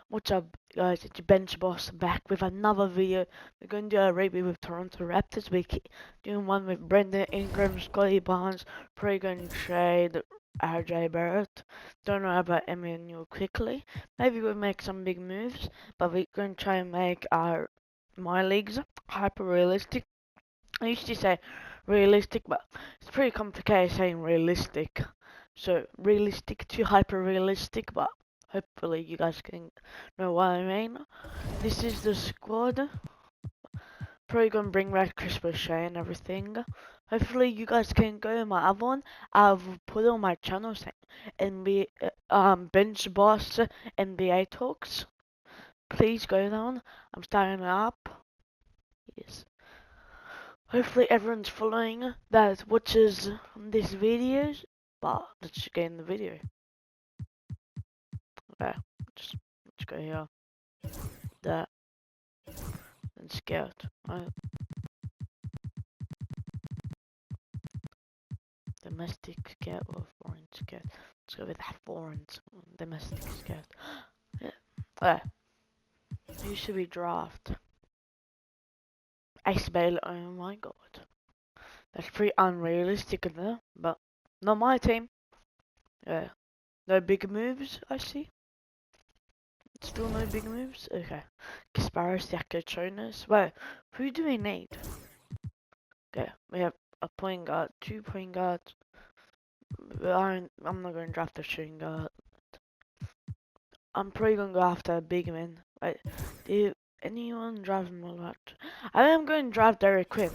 What's up, guys? It's Bench Boss back with another video. We're going to do a review with Toronto Raptors. We're doing one with Brendan Ingram, Scottie Barnes, probably going to trade RJ Barrett. Don't know about Emmanuel quickly. Maybe we'll make some big moves, but we're going to try and make my leagues hyper realistic. I used to say realistic, but it's pretty complicated saying realistic. So realistic to hyper realistic, but hopefully you guys can know what I mean. This is the squad. Probably gonna bring back Chris Boucher and everything. Hopefully you guys can go to my other one. I've put on my channel saying Bench Boss NBA Talks. Please go down. I'm starting it up. Yes. Hopefully everyone's following that watches this video. But let's just get in the video. Okay, let's go here. That and scout. Domestic scout or foreign scout? Let's go with that foreign domestic scout. Yeah. Who should we draft? Ace Baylor. Oh my god, that's pretty unrealistic in there, but not my team. Yeah, no big moves. I see. Still no big moves. Okay, Kasparis, Yakochonis. Wait, who do we need? Okay, we have a point guard, 2 point guards. I'm not going to draft a shooting guard. I'm probably going to go after a big man. Wait, do anyone draft more? I am going to draft Derek Quinn.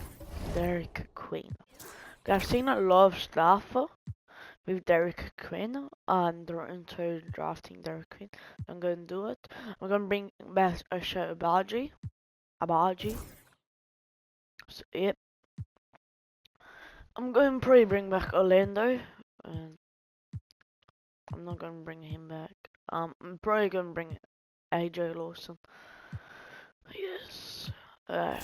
I've seen a lot of stuff with Derek Quinn, and they're into drafting Derek Quinn. I'm going to do it. I'm going to bring back Osho Abaji. So, yep. I'm going to probably bring back Orlando. And I'm not going to bring him back. I'm probably going to bring AJ Lawson. Yes. Okay,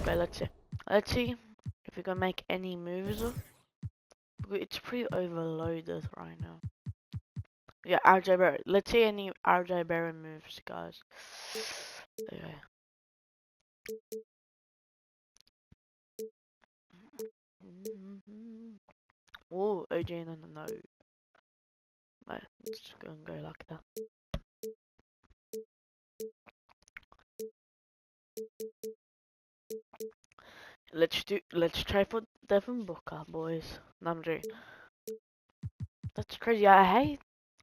let's see. Let's see if we can make any moves. It's pretty overloaded right now. Yeah, RJ Barrett. Let's see any RJ Barrett moves, guys. Okay. Oh, OJ, no. Right, let's just go and go like that. Let's try for Devin Booker, boys. No, I'm joking. That's crazy. I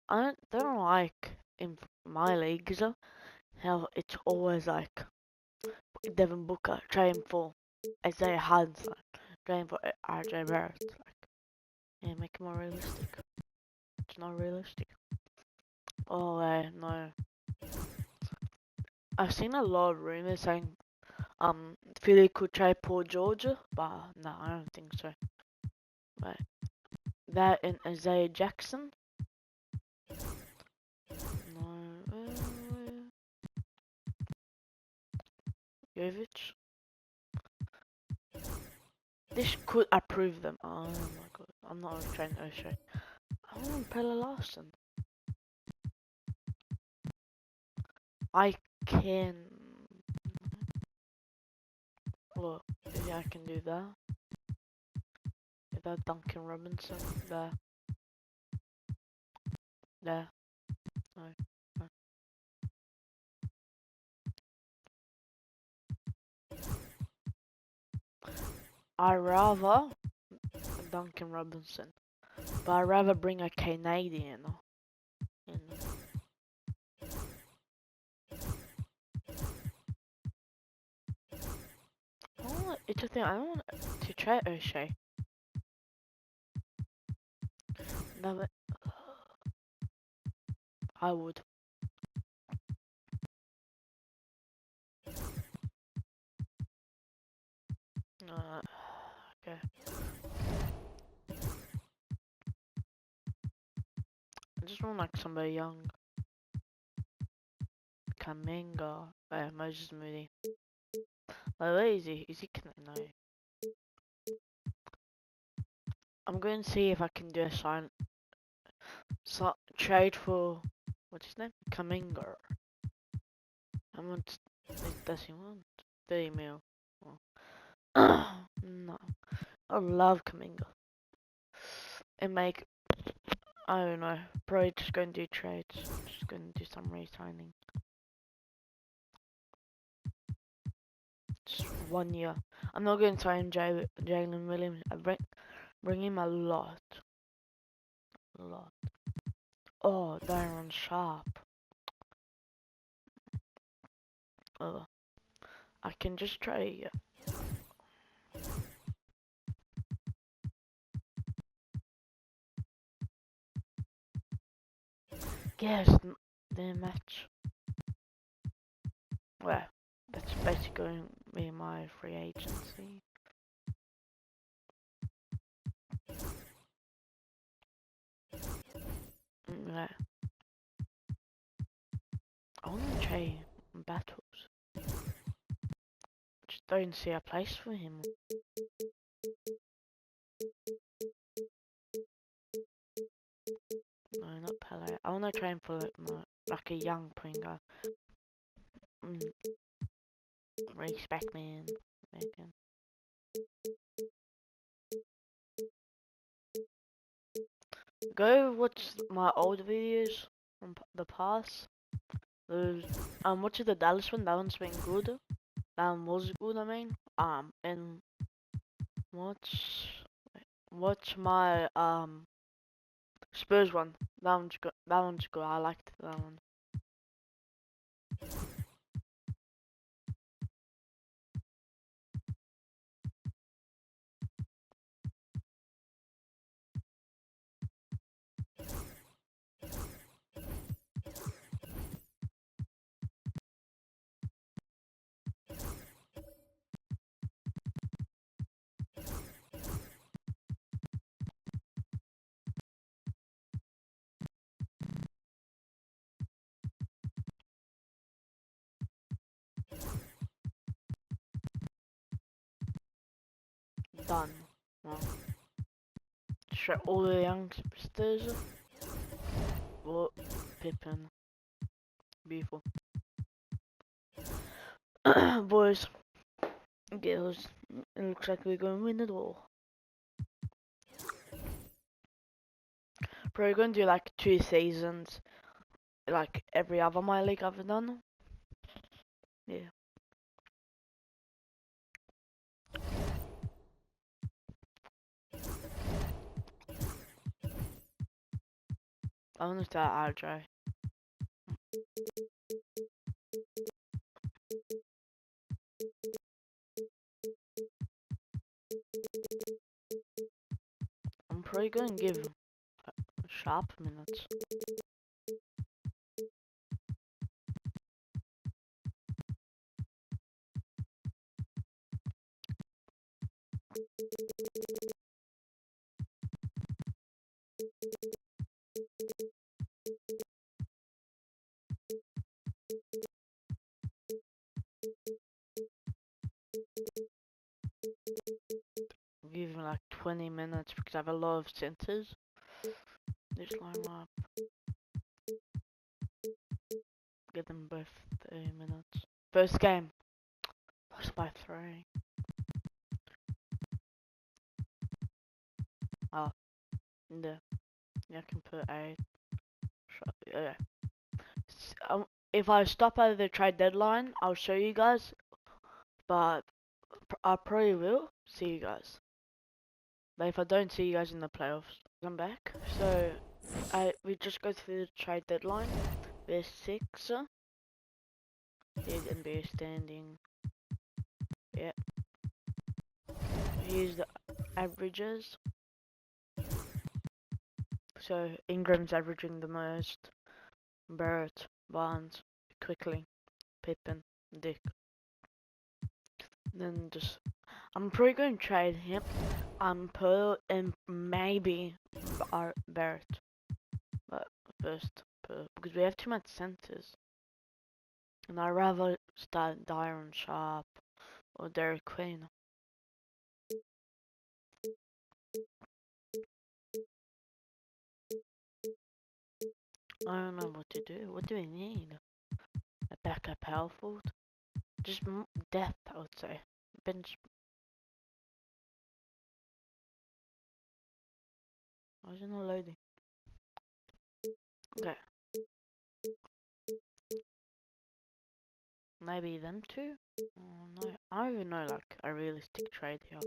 don't like in my leagues how it's always like Devin Booker trying for Isaiah Hardenstein, trying for RJ Barrett. Like, yeah, make it more realistic. It's not realistic. Oh, no. I've seen a lot of rumors saying Philly could try Paul George, but no, I don't think so. Right. That and Isaiah Jackson. No. Jovic. This could approve them. Oh my god. I'm not trying to show. I want Pella Larson. I can. Look, yeah, I can do that. That Duncan Robinson. There. No. I rather Duncan Robinson, but I rather bring a Canadian in. It's a thing. I don't want to try O'Shea. No, but I would. Okay. I just want like somebody young. Kaminga. Moses Moody. Like, where is he? Is he? No. I'm going to see if I can do a trade for What's his name? Kaminga. How much does he want? 30 mil. Oh. No. I love Kaminga. And make, I don't know, probably just going to do trades. Just going to do some re-signing. Just 1 year. I'm not going to sign Jalen Williams. I bring him a lot. A lot. Oh, Darren Sharp. Oh, I can just try. Yes, the match. Well, that's basically me my free agency. Yeah. I want to try battles. Just don't see a place for him. No, not Pele. I want to try him for like a young Pringa. Respect man, Megan. Go watch my old videos from the past. There's watch the Dallas one. That one's been good. That one was good. I mean, and watch my Spurs one. That one's good. That one's good. I liked that one. Done. Well, show all the youngsters. What? Pippin. Beautiful. Boys, girls, it looks like we're going to win it all. Probably going to do like 2 seasons, like every other My League I've done. Yeah. I want to start RJ. I'm probably going to give Sharp minutes. Give him like 20 minutes because I have a lot of centers. Just line up. Give them both 30 minutes. First game. Lost by 3. Oh, yeah. Yeah, I can put 8. Yeah. If I stop at the trade deadline, I'll show you guys. But I probably will see you guys. But if I don't see you guys in the playoffs, I'm back. So, we just go through the trade deadline. There's 6. Here's NBA standing. Yeah. Here's the averages. So, Ingram's averaging the most. Barrett, Barnes, Quickly, Pippen, Dick. Then just, I'm probably going to trade him. Pearl and maybe Barrett. But first, Pearl, because we have too much centers. And I'd rather start Dyron Sharp or Derek Queen. I don't know what to do. What do we need? A backup power forward? Just depth, I would say. Bench. Why is it not loading? Okay. Maybe them two? Oh, no. I don't even know, like, a realistic trade here.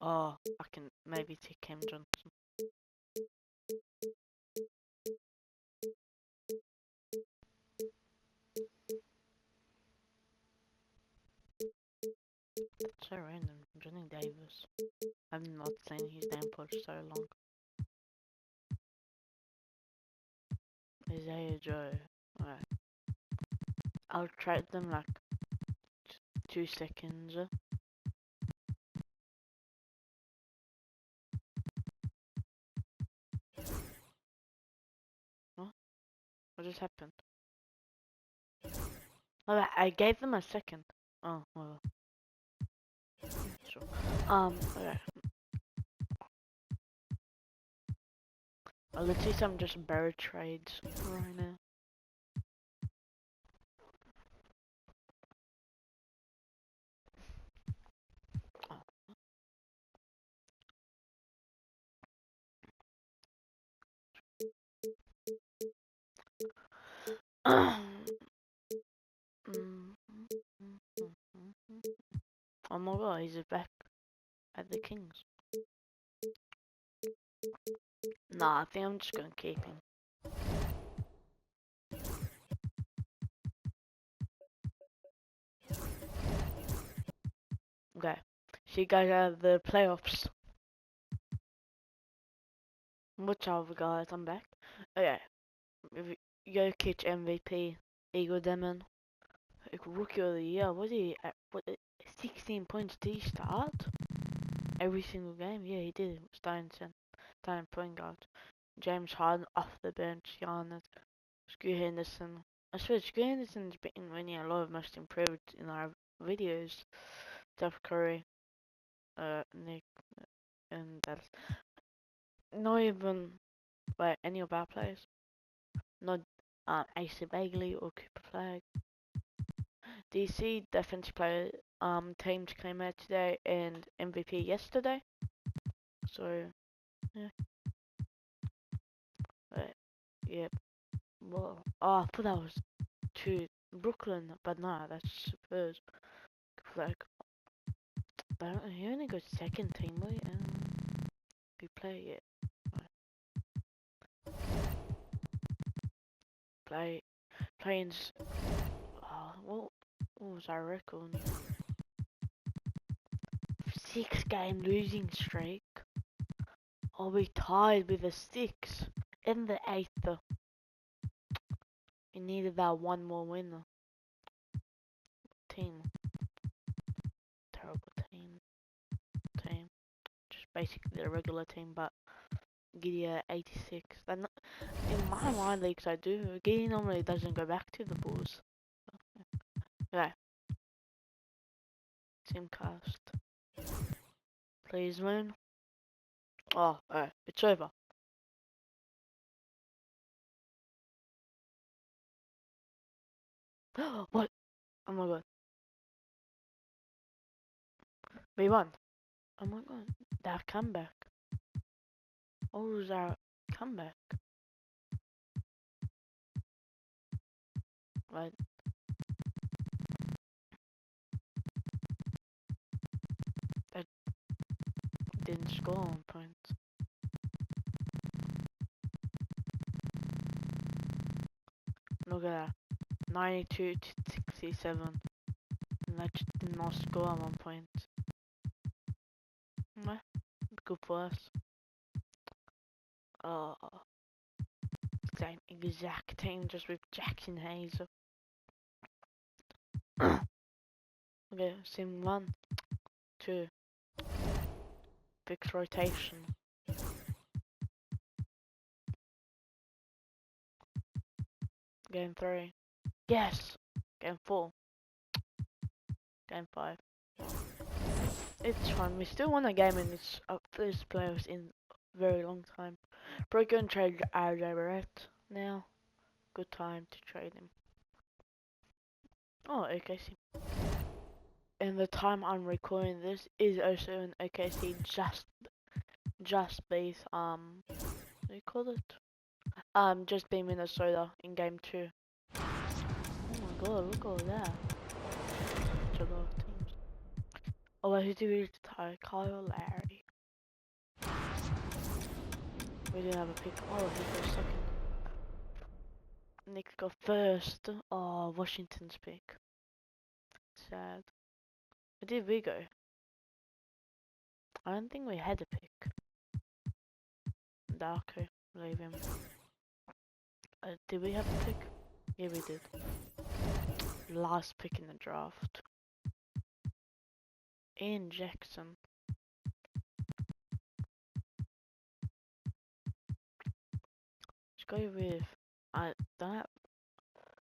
Oh, I can maybe take Cam Johnson. That's so random. Johnny Davis. I've not seen his name for so long. Isaiah Joe. Alright. I'll trade them like 2 seconds. What? What just happened? Oh, I gave them a second. Oh, well. Sure. Okay. Let's see some just bird trades right now. Oh. Oh my god, he's back at the Kings. Nah, I think I'm just gonna keep him. Okay. So you guys have the playoffs. Which other guys? I'm back. Okay. Jokic MVP. Igor Demon. Rookie of the year. Was he at 16 points? Did he start? Every single game? Yeah, he did. Starting point guard. James Harden off the bench. Giannis. Scoot Henderson. I swear, Scoot Henderson's been winning a lot of most improved in our videos. Steph Curry. Nick. And that's not even by any of our players. Not AC Bagley or Cooper Flag. DC defensive player teams came out today and MVP yesterday. So yeah. Yeah. Well, oh, I thought that was to Brooklyn, but nah, that's Spurs. Like, but he only got second team, right? We play it. Playing. What was our record? 6-game losing streak. Are we tied with a 6 in the 8th? We needed that one more win. Team. Terrible team. Just basically the regular team, but Giddy 86. In my mind leagues I do. Giddy normally doesn't go back to the Bulls. Okay. Team cast. Please win. Oh, alright. It's over. What? Oh my god. We won. Oh my god. That comeback. What was our comeback? Right. That didn't score on points. Look at that. 92 to 67. And that just did not score on 1 point. Nah, good for us. Oh, same exact team, just with Jackson Hayes. Okay, sim 1, 2. Fixed rotation. Game 3. Yes! Game 4. Game 5. It's fun. We still won a game and it's first playoffs in a very long time. Probably gonna trade RJ Barrett now. Good time to trade him. Oh, OKC. And the time I'm recording this is also an OKC just beat what do you call it? Just beat Minnesota in game 2. Oh my god, look at all that. Such a lot of teams. Oh, who do we tie? Kyle Lowry. We didn't have a pick. Oh, he got second. Nick got first. Oh, Washington's pick. Sad. Where did we go? I don't think we had a pick. Darko, leave him. Did we have a pick? Yeah, we did. Last pick in the draft. Ian Jackson. Let's go with. I don't.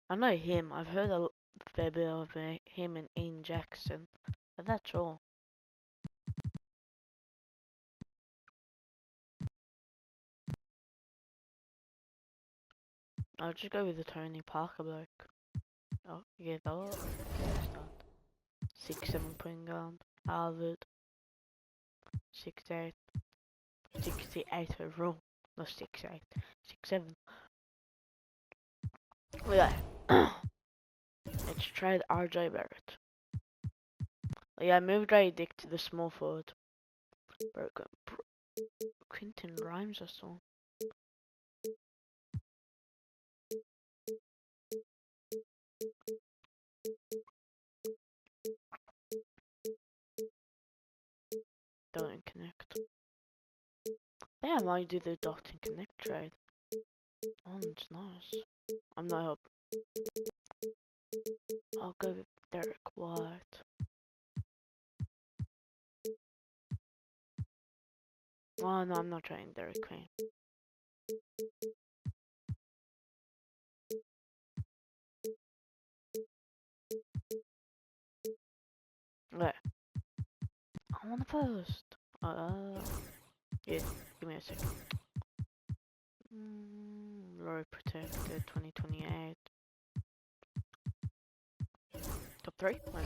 I know him. I've heard a fair bit of him and Ian Jackson, but that's all. I'll just go with the Tony Parker bloke. Oh, yeah, that start. 6'7" point guard. Harvard. 6'8". 68 overall. Not 6'8". 6'7". Yeah. Let's trade RJ Barrett. Yeah, move Ray Dick to the small forward. Quentin Grimes I saw. Don't connect. Yeah, I might do the dot and connect trade. Oh, it's nice. I'm not help. I'll go with Derek White. Oh no, I'm not trying Derek Queen. Wait. I want the first. Yeah, give me a second. Lorry protected, 2028. Top 3? Okay.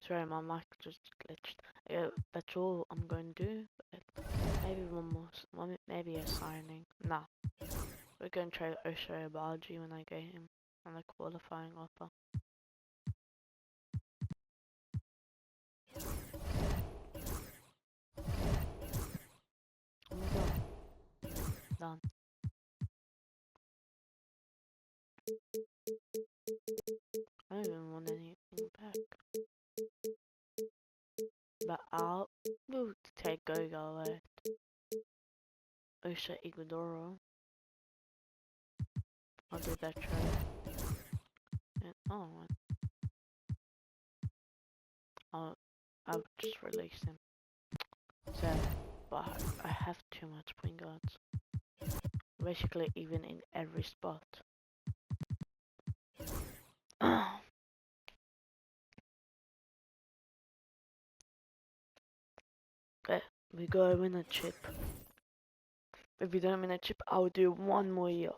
Sorry, my mic just glitched. Yeah, that's all I'm going to do. Maybe one more, maybe a signing. Nah, we're going to trade Osho Abaji when I get him on the qualifying offer. Oh my god. Done. I don't even want anything back. But we'll take Goga away. Osho Iguodoro. I'll do that trade. And, I'll just release him. So, but I have too much point guards. Basically, even in every spot. Okay, we gotta win a chip. If we don't win a chip, I'll do one more year.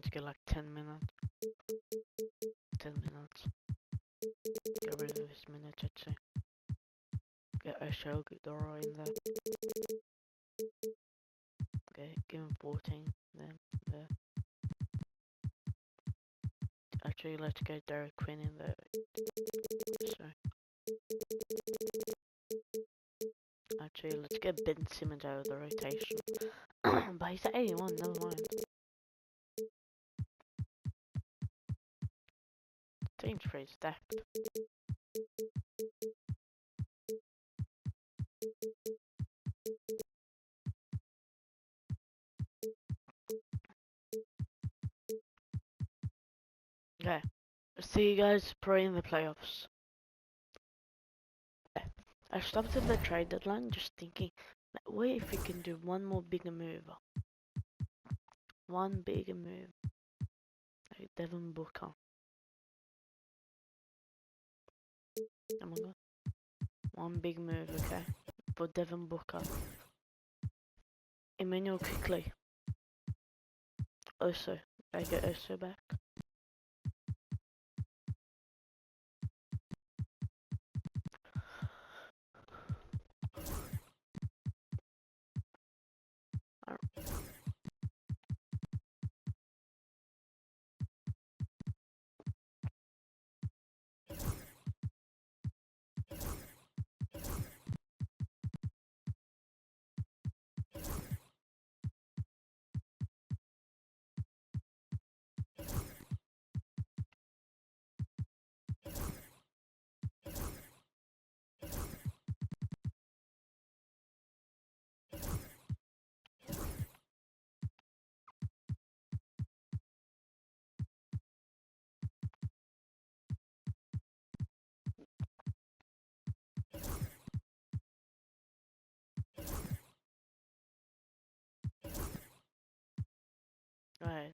going to get like 10 minutes. 10 minutes. Get rid of this minute, I'd say. Get a show, get Dora in there. Okay, give him 14. Then, there. Actually, let's get Derek Quinn in there. So. Actually, let's get Ben Simmons out of the rotation. But he's at 81, never mind. Team's pretty stacked. Okay, see you guys probably in the playoffs. I stopped at the trade deadline just thinking, what if we can do one more bigger move? One bigger move. Like Devin Booker. Oh my god. One big move, okay? For Devin Booker. Emmanuel quickly. Oso. I get Oso back. Right.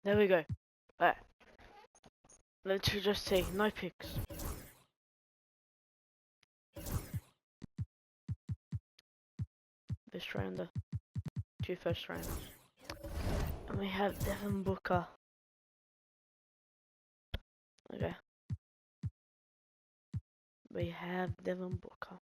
There we go. Right. Let's just see. No picks. This rounder. 2 first rounds. And we have Devin Booker. Okay. We have Devin Booker.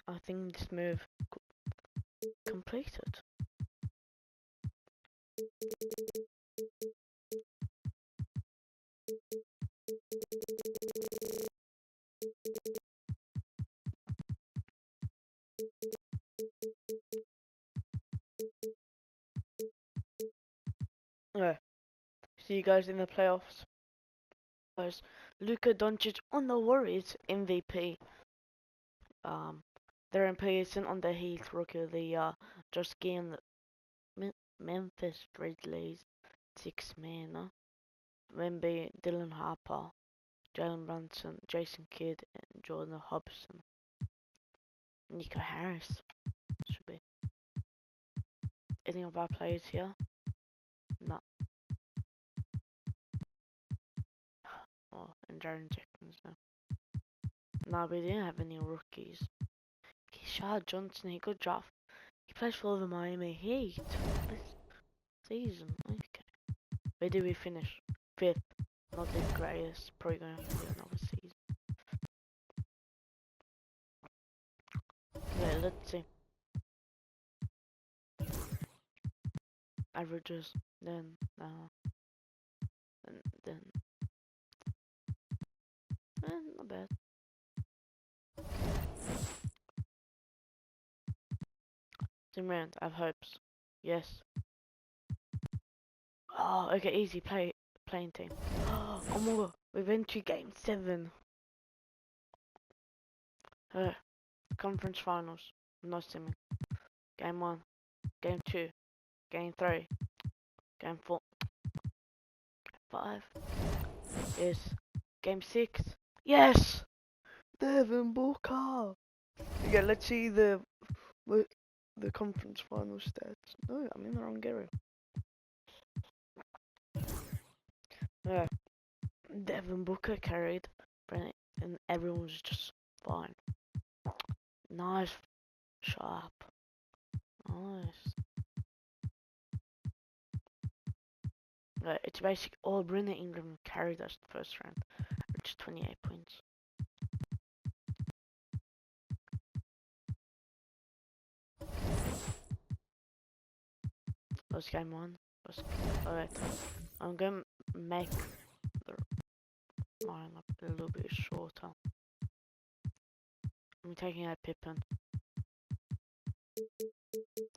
I think this move completed. Okay. See you guys in the playoffs. Guys, Luka Doncic on the Warriors MVP. Darren Pearson on the Heat Rookie of the Year. Just gained Memphis Grizzlies 6-man. Wemby, Dylan Harper, Jalen Brunson, Jason Kidd, and Jordan Hobson. Nico Harris should be. Any of our players here? No. Oh, and Jaren Jackson. No, we didn't have any rookies. Keshad Johnson, he got drafted. He plays for the Miami Heat this season. Okay. Where did we finish? 5th. Not the greatest. Probably gonna have to do another season. Okay, let's see. averages, then then not bad. Team round, I have hopes. Yes. Oh, okay, easy playing team. Oh my god, we've been to game 7. Conference finals. No simming. Game 1, game 2, game 3, game 4, 5. Yes. Game 6. Yes! Devin Booker! Yeah, let's see the conference final stats. No, I'm in the wrong area. Yeah. Devin Booker carried, and everyone was just fine. Nice, sharp, nice. Right, it's basically all Brandon Ingram carried us the first round, which is 28 points. That's game 1. Alright, I'm gonna make the lineup a little bit shorter. I'm taking out Pippen.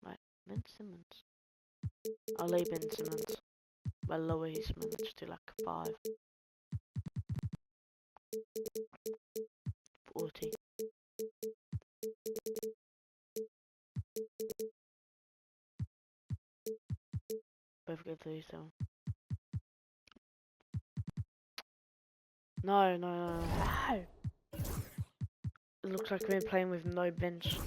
Right, Ben Simmons. I'll leave Ben Simmons. But lower his minutes to like 5. 40. Both get 37. No. It looks like we're playing with no bench.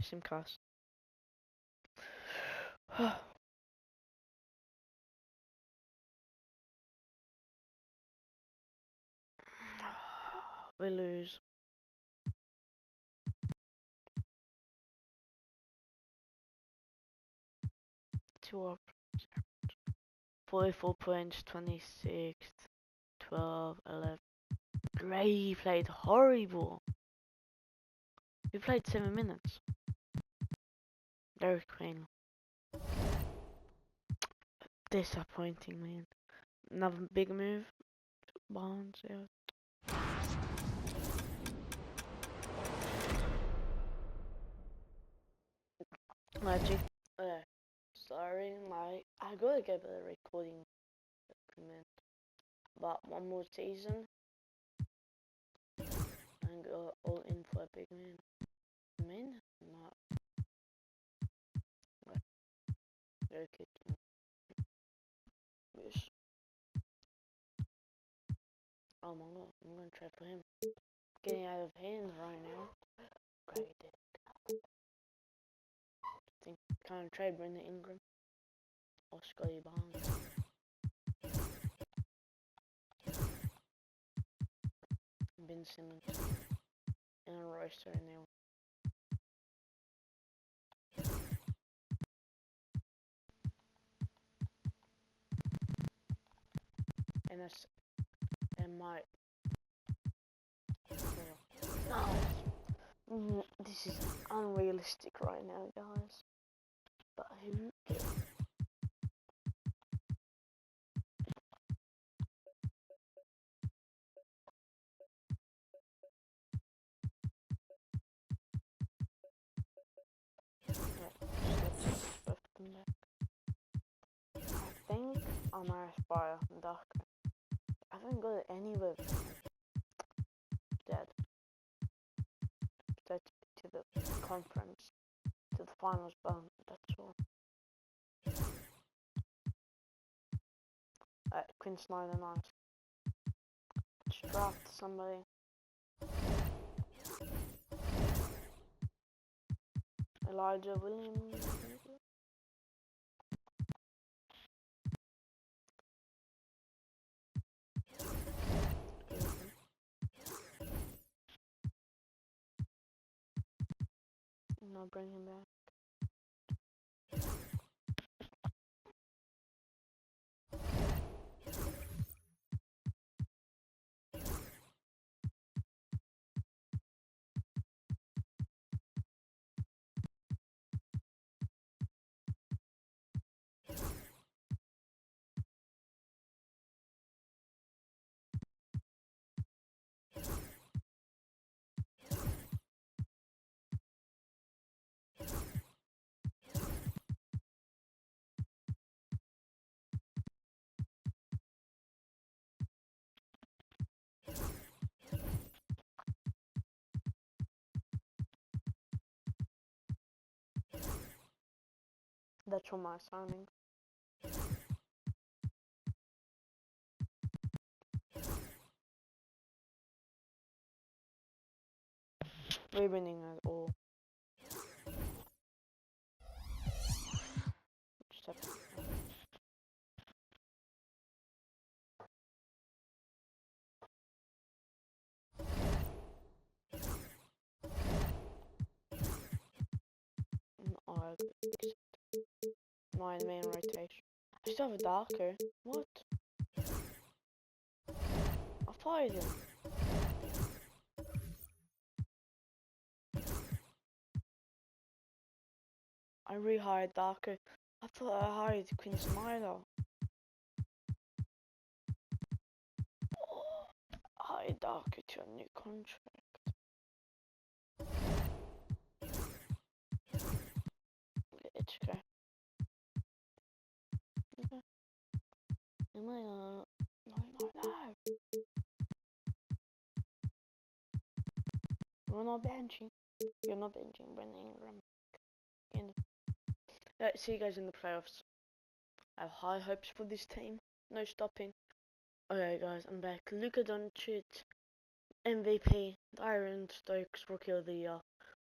Simcast. We lose. 2 up. 44 points, 26th, 12, 11. Gray played horrible. We played 7 minutes. Derek Queen. Disappointing, man. Another big move. Barnes, yeah. Magic. Sorry, I gotta get the recording equipment. But one more season and go all in for a big man. Not. Okay. Yes. Oh my god, I'm gonna trade for him. Getting out of hands right now. Great. Think can't trade Brandon Ingram or Scottie Barnes. Ben Simmons and a roster now. And my no, this is unrealistic right now, guys. But who cares? I think I might aspire Darker. I haven't got any with dead. Dead to the conference, to the finals, but that's all. Quinn Snyder, nice. Let's draft somebody. Elijah Williams. I'll bring him back. That's from my signing. We're winning at all. My main rotation. I still have a darker. What? I fired him. I rehired Darker. I thought I hired Quinn Snyder. Oh, I hired Darker to a new contract. Let's go. Okay. Am I no. We're not benching. You're not benching Brendan Ingram. Let's see you guys in the playoffs. I have high hopes for this team. No stopping. Okay guys, I'm back. Luka Doncic, MVP. Byron Stokes, Rookie of the Year.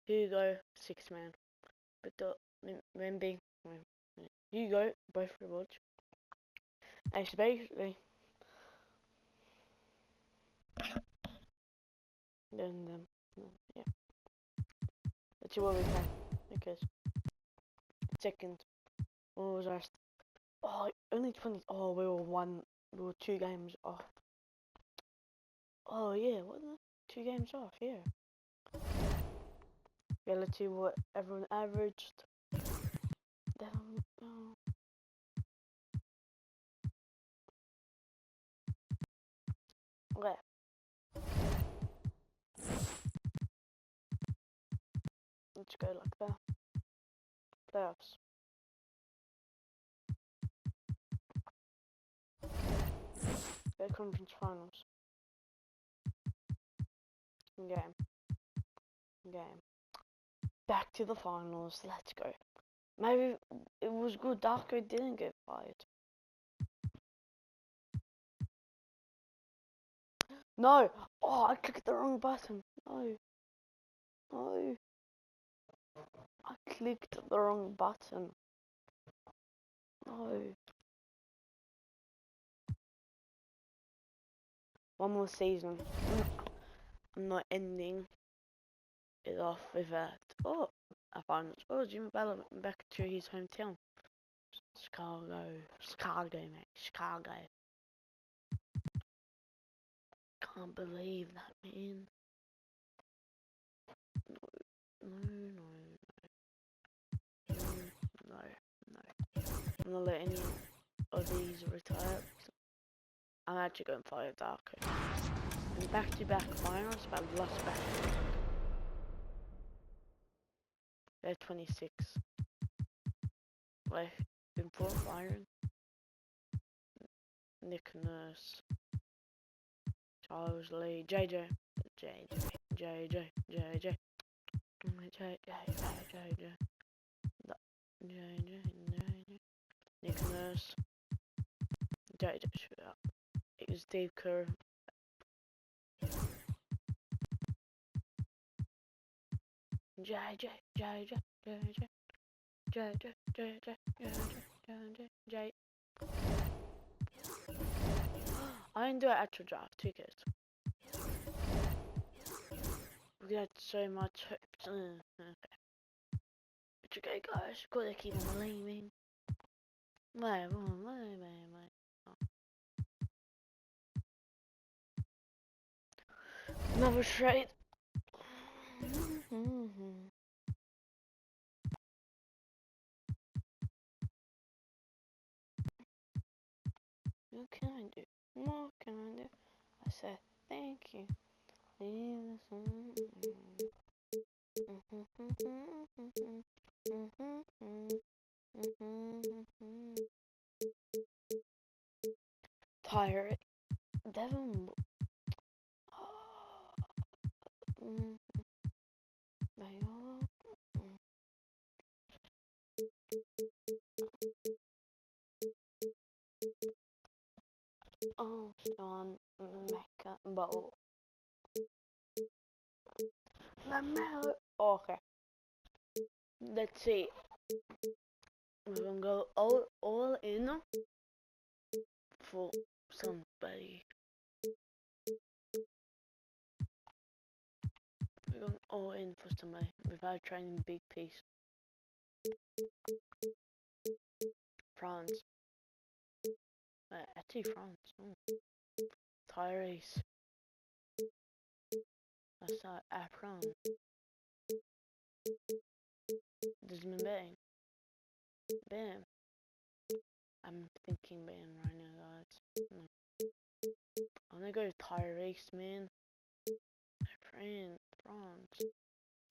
Hugo, 6th man. But Wemby, Hugo, both rewards. It's basically then yeah. Let's see what we can. Okay. Second. What was our oh only 20 oh we were 2 games off. Oh yeah, what the 2 games off, yeah. Yeah, let's see what everyone averaged. Okay. Let's go like that. Playoffs. Go conference finals. Game. Back to the finals. Let's go. Maybe it was good Darko didn't get fired. No! Oh, I clicked the wrong button. No. I clicked the wrong button. No. One more season. I'm not ending it off with that. Oh, a finals. Oh, Jimmy Butler back to his hometown. Chicago, mate. Chicago. Can't believe that, man. No. I'm not letting any of these retire. I'm actually going to fire Darko. And back-to-back finals, but I've lost back. They're 26. Like, in fourth Iron. Nick Nurse. Charles Lee. JJ. Nick Nurse. JJ. It was Steve Kerr. JJ. I didn't do an actual draft, 2 kids. We got so much hope. Okay. It's okay, guys. Gotta keep on believing. Wait. Another trade. What can I do? I said thank you. Tired. Devin. Oh, on Mecca, but okay. Let's see. We're gonna go all in for somebody. We're going all in for somebody without trying big piece. France. Actually, France. Tyrese. That's not France. Desmond Bain. Bam. I'm thinking Bain right now, guys. No. I'm gonna go Tyrese, man. France.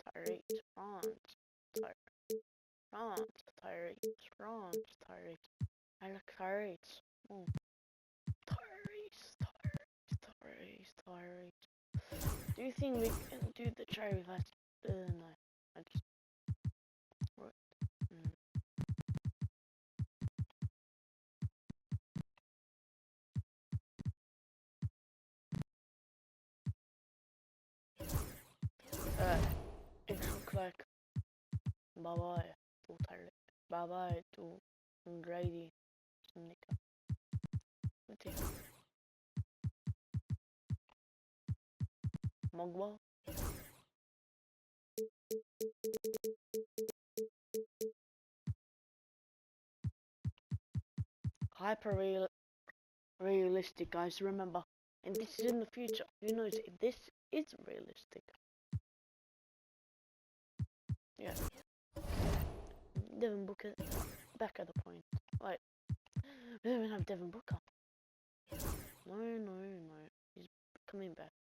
Tyrese. Tyrese. I like Tyrese. Oh. Tyrese. Do you think we can do the try with us? No. I just... What? It looks like bye-bye to Tyrese. Bye-bye to Grady. What's it? Mogba? Hyper realistic, guys. Remember, and this is in the future. Who knows if this is realistic? Yeah. Devin Booker back at the point. Like, we don't even have Devin Booker. No. He's coming back.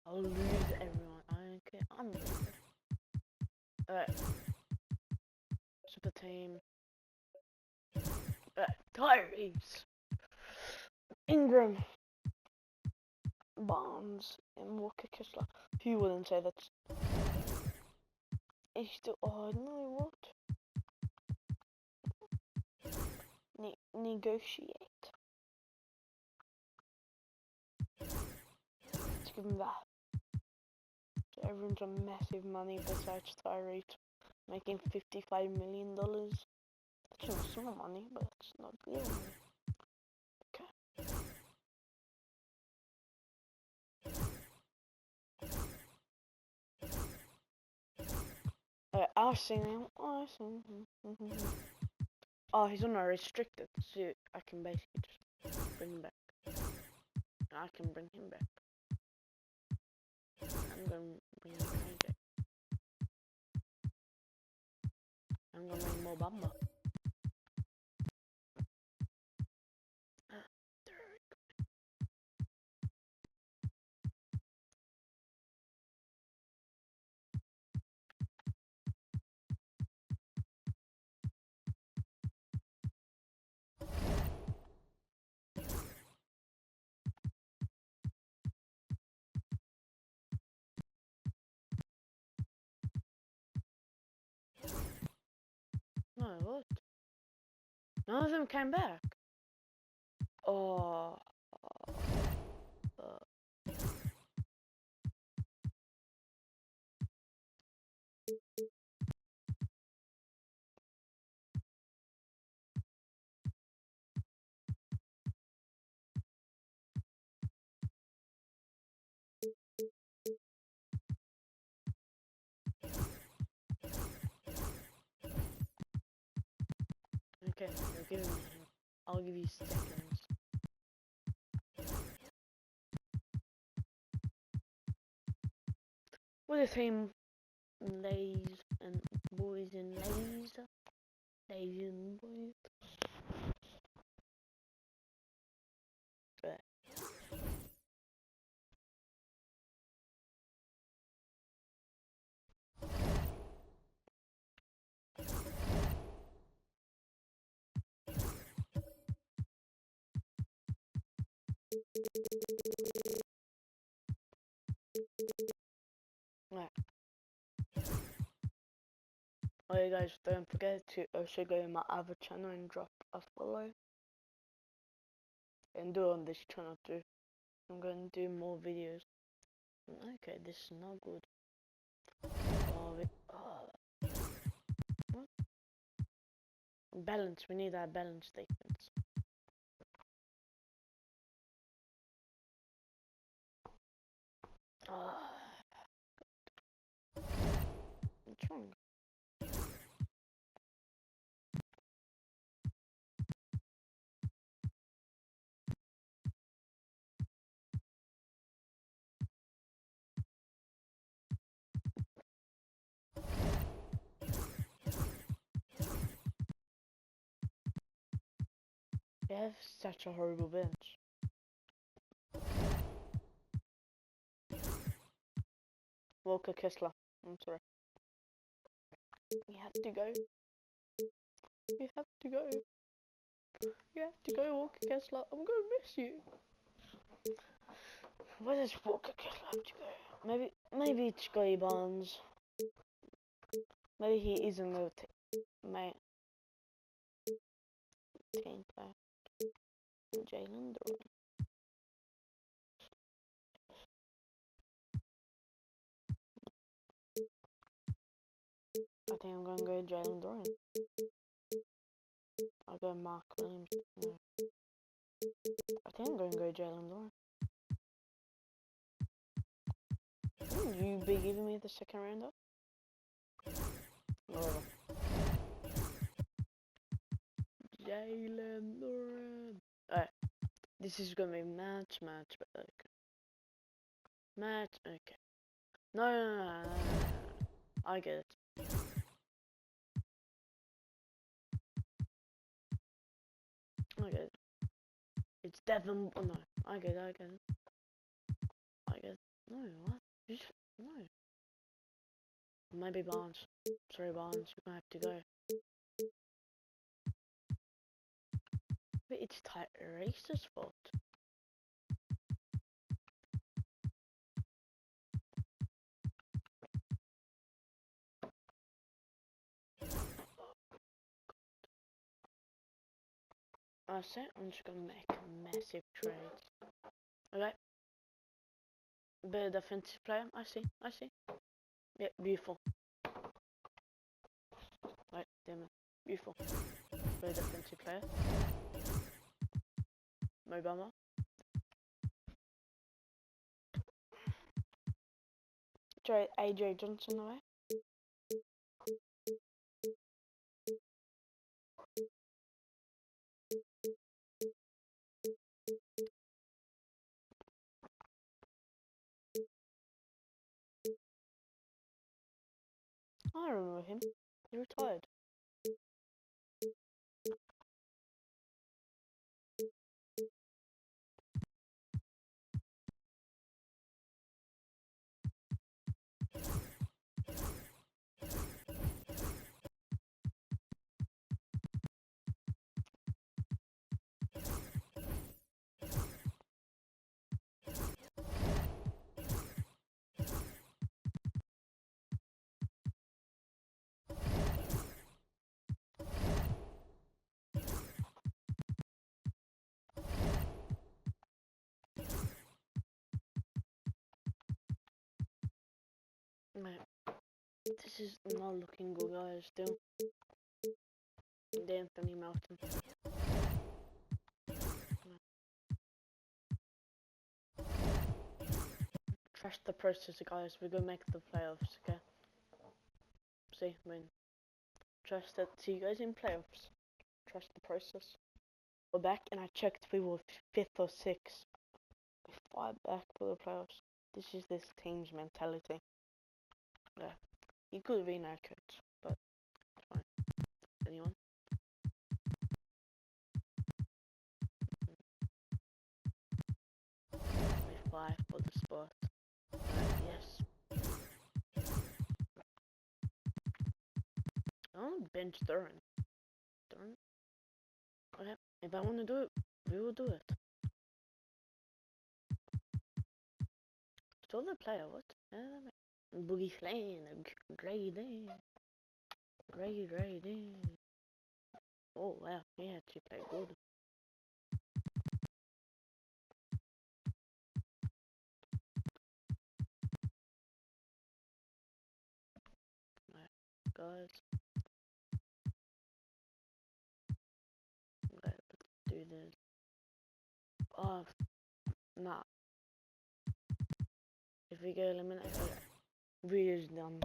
I'll lose everyone. I don't care. I'm alright. Super team. Tyrese. Ingram. Barnes and Walker Kessler. Who wouldn't say that's... He's still... Oh, no, what? Negotiate. Let's give him that. So everyone's on massive money besides Tyrese, making $55 million. That's not small money, but it's not little money. Okay. I'll sing him. Oh, he's on a restricted, so I can basically just bring him back. I can bring him back. I'm gonna bring him back. I'm gonna bring Mobamba. No, what? None of them came back. Oh. Okay, you're giving me him. I'll give you seconds. We're the same lays and boys and lays. Lays and boys. But Oh yeah guys, don't forget to also go to my other channel and drop a follow. And do it on this channel too. I'm going to do more videos. Okay, this is not good. What? Balance, we need our balance statements. What's wrong? They have such a horrible bench. Walker Kessler. I'm sorry. You have to go. You have to go. You have to go, Walker Kessler. I'm gonna miss you. Where does Walker Kessler have to go? Maybe it's Scottie Barnes. Maybe he isn't the main team player. Jalen Duran. I think I'm gonna go Jalen Duran. I'll go Mark Williams. No. I think I'm gonna go Jalen Duran. Wouldn't you be giving me the second rounder? Oh. Jalen Duran. Alright. This is gonna be match, but okay. Match, okay. No. I get it. I get it. It's Devon. Oh no. I get it. No, what? No. Maybe Barnes. Sorry, Barnes. You're gonna have to go. But it's Racer's fault. I said I'm just gonna make massive trades. Okay. Better defensive player. I see. Yeah, beautiful. Right, damn it. Beautiful. Better defensive player. Mobama. Trade AJ Johnson away. I remember him. He retired. Right. This is not looking good, guys. Still. Anthony Melton. Trust the process, guys. We're gonna make the playoffs, okay? See, win. Trust that. See you guys in playoffs. Trust the process. We're back, and I checked we were 5th or 6th. We're 5 back for the playoffs. This is this team's mentality. Yeah. He could have been our coach, but it's fine. Anyone? We fly for the spot. Yes. Oh, bench Duran. Okay, if I want to do it, we will do it. Still the player, what? Boogie Flame, grey there. Rating. Oh wow, he actually played good. Right, guys, let's do this. Oh, nah. If we get eliminated, video's done.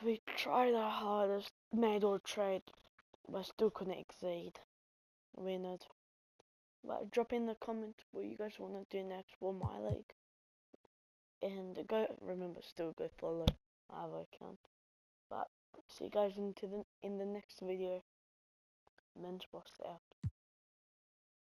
We tried our hardest, made all trade, but still couldn't exceed. Winners. But drop in the comments what you guys want to do next for my league. And remember, still go follow my other account. But see you guys in the next video. Men's Boss out.